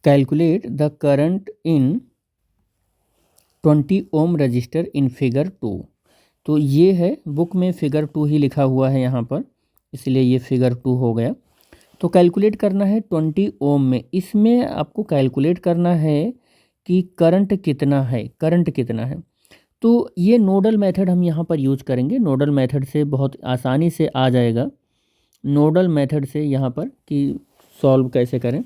Calculate the current in 20 ohm resistor in figure 2। तो ये है बुक में फिगर 2 ही लिखा हुआ है यहाँ पर, इसलिए ये फिगर 2 हो गया। तो कैलकुलेट करना है 20 ओम में। इसमें आपको कैलकुलेट करना है कि करंट कितना है, करंट कितना है। तो ये नोडल मेथड हम यहाँ पर यूज करेंगे। नोडल मेथड से बहुत आसानी से आ जाएगा, नोडल मेथड से यहाँ पर कि सॉल्व कैसे करें।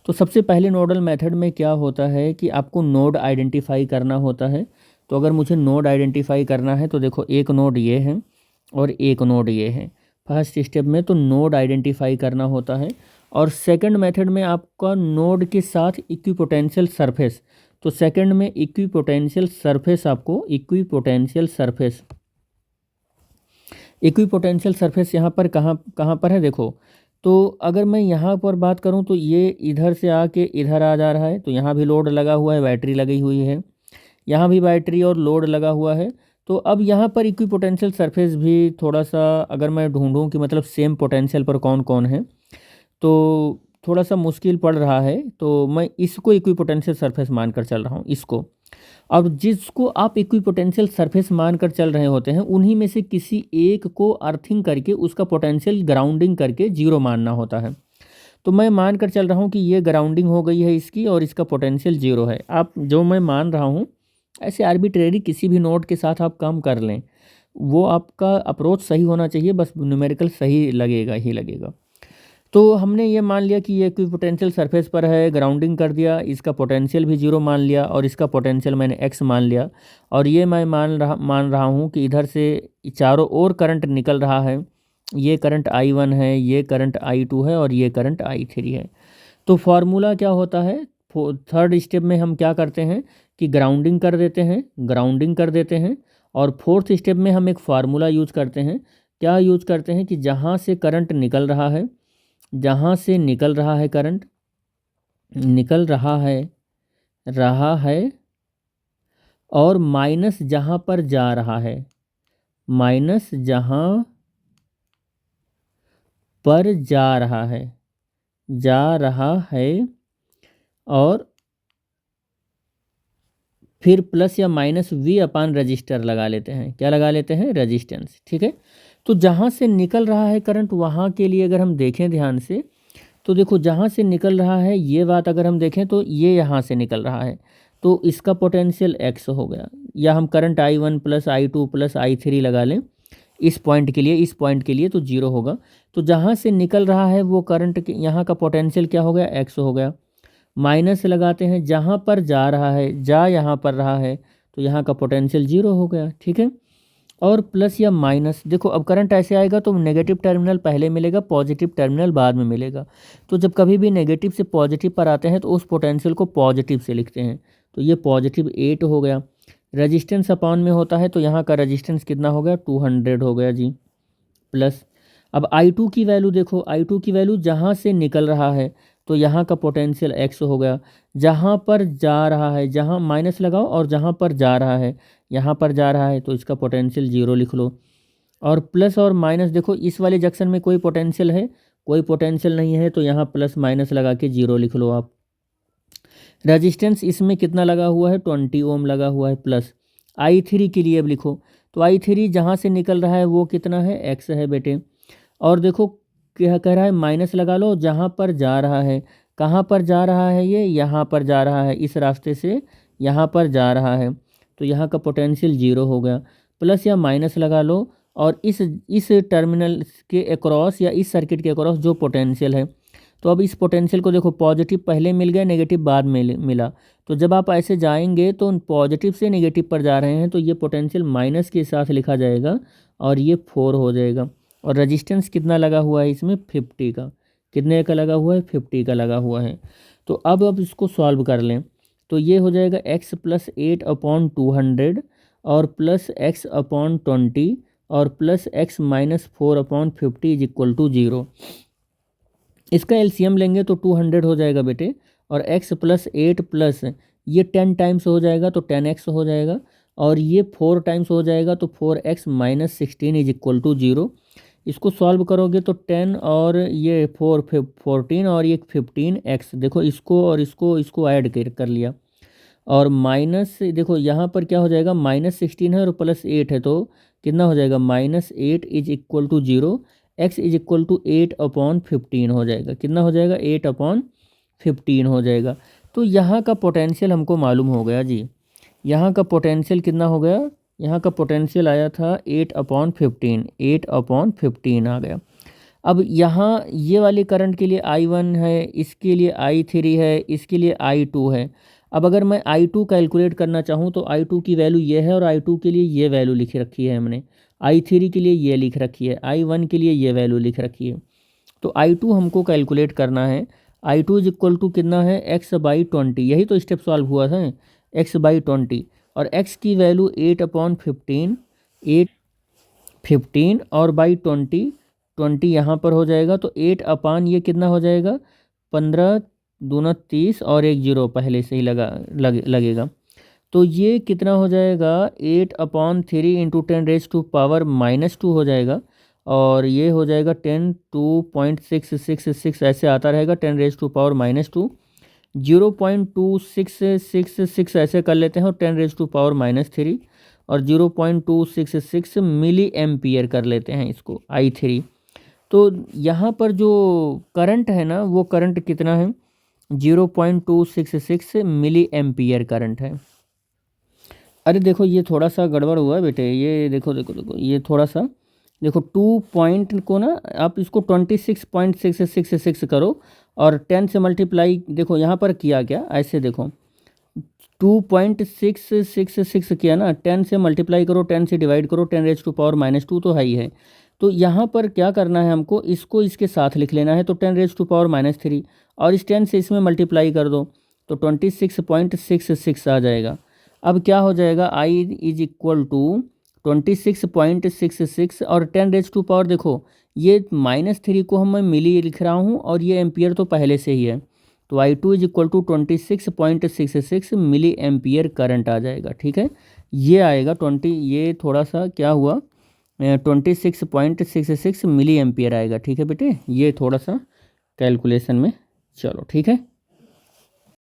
तो सबसे पहले नोडल मेथड में क्या होता है कि आपको नोड आइडेंटिफाई करना होता है। तो अगर मुझे नोड आइडेंटिफाई करना है तो देखो एक नोड ये है और एक नोड ये है। फर्स्ट स्टेप में तो नोड आइडेंटिफाई करना होता है, और सेकंड मेथड में आपका नोड के साथ इक्विपोटेंशियल सरफेस। तो सेकंड में इक्विपोटेंशियल सरफेस, आपको इक्विपोटेंशियल सरफेस, इक्विपोटेंशियल सरफेस यहाँ पर कहाँ कहाँ पर है देखो। तो अगर मैं यहाँ पर बात करूँ तो ये इधर से आके इधर आ जा रहा है, तो यहाँ भी लोड लगा हुआ है, बैटरी लगी हुई है, यहाँ भी बैटरी और लोड लगा हुआ है। तो अब यहाँ पर इक्विपोटेंशियल सरफेस भी थोड़ा सा अगर मैं ढूंढूं कि मतलब सेम पोटेंशियल पर कौन कौन है, तो थोड़ा सा मुश्किल पड़ रहा है। तो मैं इसको इक्विपोटेंशियल सरफेस मानकर चल रहा हूँ, इसको। अब जिसको आप इक्विपोटेंशियल सरफेस मानकर चल रहे होते हैं उन्हीं में से किसी एक को अर्थिंग करके उसका पोटेंशियल ग्राउंडिंग करके जीरो मानना होता है। तो मैं मानकर चल रहा हूँ कि ये ग्राउंडिंग हो गई है इसकी और इसका पोटेंशियल जीरो है। आप जो मैं मान रहा हूँ ऐसे आर्बिट्रेरी किसी भी नोड के साथ आप काम कर लें, वो आपका अप्रोच सही होना चाहिए, बस न्यूमेरिकल सही लगेगा ही लगेगा। तो हमने ये मान लिया कि ये इक्विपोटेंशियल सरफेस पर है, ग्राउंडिंग कर दिया, इसका पोटेंशियल भी जीरो मान लिया और इसका पोटेंशियल मैंने एक्स मान लिया। और ये मैं मान रहा हूँ कि इधर से चारों ओर करंट निकल रहा है। ये करंट I1 है, ये करंट I2 है और ये करंट I3 है। तो फार्मूला क्या होता है, थर्ड स्टेप में हम क्या करते हैं कि ग्राउंडिंग कर देते हैं, ग्राउंडिंग कर देते हैं। और फोर्थ स्टेप में हम एक फार्मूला यूज करते हैं। क्या यूज करते हैं कि जहाँ से करंट निकल रहा है, जहाँ से निकल रहा है करंट, निकल रहा है और माइनस जहाँ पर जा रहा है, माइनस जहाँ पर जा रहा है और फिर प्लस या माइनस V अपान रजिस्टर लगा लेते हैं। क्या लगा लेते हैं, रजिस्टेंस। ठीक है। तो जहाँ से निकल रहा है करंट वहाँ के लिए अगर हम देखें ध्यान से, तो देखो जहाँ से निकल रहा है ये बात अगर हम देखें तो ये यहाँ से निकल रहा है, तो इसका पोटेंशियल x हो गया। या हम current I1 plus I2 plus I3 लगा लें इस पॉइंट के लिए, इस पॉइंट के लिए, तो जीरो होगा। तो जहाँ से निकल रहा है वो करंट यहाँ का पोटेंशियल क्या हो गया, x हो गया। माइनस लगाते हैं, जहाँ पर जा रहा है, जा यहाँ पर रहा है, तो यहाँ का पोटेंशियल जीरो हो गया। ठीक है। और प्लस या माइनस, देखो अब करंट ऐसे आएगा तो नेगेटिव टर्मिनल पहले मिलेगा, पॉजिटिव टर्मिनल बाद में मिलेगा। तो जब कभी भी नेगेटिव से पॉजिटिव पर आते हैं तो उस पोटेंशियल को पॉजिटिव से लिखते हैं। तो ये पॉजिटिव 8 हो गया। रेजिस्टेंस अपॉन में होता है तो यहाँ का रेजिस्टेंस कितना हो गया, 200 हो गया जी। प्लस अब I2 की वैल्यू देखो, I2 की वैल्यू जहाँ से निकल रहा है तो यहाँ का पोटेंशियल x हो गया। जहाँ पर जा रहा है, जहाँ माइनस लगाओ, और जहाँ पर जा रहा है, यहाँ पर जा रहा है तो इसका पोटेंशियल जीरो लिख लो। और प्लस और माइनस, देखो इस वाले जंक्शन में कोई पोटेंशियल है, कोई पोटेंशियल नहीं है, तो यहाँ प्लस माइनस लगा के जीरो लिख लो आप। रेजिस्टेंस इसमें कितना लगा हुआ है, 20 ओम लगा हुआ है। प्लस I3 के लिए अब लिखो, तो I3 जहाँ से निकल रहा है वो कितना है, x है बेटे। और देखो क्या कह रहा है, माइनस लगा लो, जहाँ पर जा रहा है, कहाँ पर जा रहा है, ये यहाँ पर जा रहा है, इस रास्ते से यहाँ पर जा रहा है, तो यहाँ का पोटेंशियल जीरो हो गया। प्लस या माइनस लगा लो, और इस टर्मिनल के अक्रॉस या इस सर्किट के अक्रॉस जो पोटेंशियल है, तो अब इस पोटेंशियल को देखो, पॉजिटिव पहले मिल गया, नेगेटिव बाद में मिला। तो जब आप ऐसे जाएंगे तो पॉजिटिव से नेगेटिव पर जा रहे हैं तो ये पोटेंशियल माइनस के साथ लिखा जाएगा और ये 4 हो जाएगा। और रेजिस्टेंस कितना लगा हुआ है इसमें, 50 का। कितने का लगा हुआ है, 50 का लगा हुआ है। तो अब इसको सॉल्व कर लें, तो ये हो जाएगा x प्लस 8 अपॉन 200 और प्लस x अपॉन 20 और plus x minus 4 upon 50 is equal to 0। इसका एलसीएम लेंगे तो 200 हो जाएगा बेटे, और x प्लस 8 प्लस ये 10 टाइम्स हो जाएगा तो 10x हो जाएगा, और ये 4 टाइम्स हो जाएगा तो 4x minus 16 is equal to 0। इसको सॉल्व करोगे तो 10 और ये 14 और ये 15x, देखो इसको और इसको ऐड कर लिया, और माइनस देखो यहाँ पर क्या हो जाएगा, -16 है और +8 है, तो कितना हो जाएगा, -8 is equal to 0, x is equal to 8/15 हो जाएगा। कितना हो जाएगा, 8/15 हो जाएगा। तो यहाँ का पोटेंशियल हमको मालूम हो गया जी। यहाँ का पोटेंशियल कितना हो गया, यहाँ का पोटेंशियल आया था 8/15, 8/15 आ गया। अब यहाँ ये वाले करंट के लिए I1 है, इसके लिए I3 है, इसके लिए I2 है। अब अगर मैं I2 कैलकुलेट करना चाहूँ तो I2 की वैल्यू ये है और I2 के लिए ये वैल्यू लिख रखी है हमने, I3 के लिए ये लिख रखी है, I1 के लिए ये वैल्यू लिख रखी है। तो I2 हमको कैलकुलेट करना है। I2 इज इक्वल टू कितना है, x/20, यही तो स्टेप सॉल्व हुआ था, x/20, और x की वैल्यू 8/15, 8/15 और बाई 20 यहाँ पर हो जाएगा, तो 8 ये कितना हो जाएगा, 15 दूना 30 और एक 0 पहले से ही लगेगा। तो ये कितना हो जाएगा, 8/3 इंटू 10⁻⁻² हो जाएगा, और ये हो जाएगा 10(2.666) ऐसे आता रहेगा, 10⁻², 0.2666 ऐसे कर लेते हैं, और 10⁻³ और 0.266 मिली एम्पियर कर लेते हैं इसको, I3। तो यहाँ पर जो करंट है ना, वो करंट कितना है, 0.266 मिली एम्पियर करंट है। अरे देखो ये थोड़ा सा गड़बड़ हुआ है बेटे, ये देखो ये थोड़ा सा देखो, 2 पॉइंट को ना आप इसको 26.666 करो और 10 से मल्टीप्लाई, देखो यहाँ पर किया क्या, ऐसे देखो 2.666 किया ना, 10 से मल्टीप्लाई करो, 10 से डिवाइड करो, 10⁻² तो ही है। तो यहाँ पर क्या करना है हमको, इसको इसके साथ लिख लेना है, तो 10⁻³ और इस 10 से इसमें मल्टीप्लाई कर दो तो 26.66 आ जाएगा। अब क्या हो जाएगा, I इज इक्वल टू 26.66 और 10⁻, देखो ये -3 को हम मैं मिली लिख रहा हूँ और ये एम्पियर तो पहले से ही है, तो I2 is equal to 26.66 milli ampere current आ जाएगा। ठीक है, ये आएगा ये थोड़ा सा क्या हुआ, 26.66 मिली एम्पियर आएगा। ठीक है बेटे, ये थोड़ा सा कैलकुलेशन में, चलो ठीक है।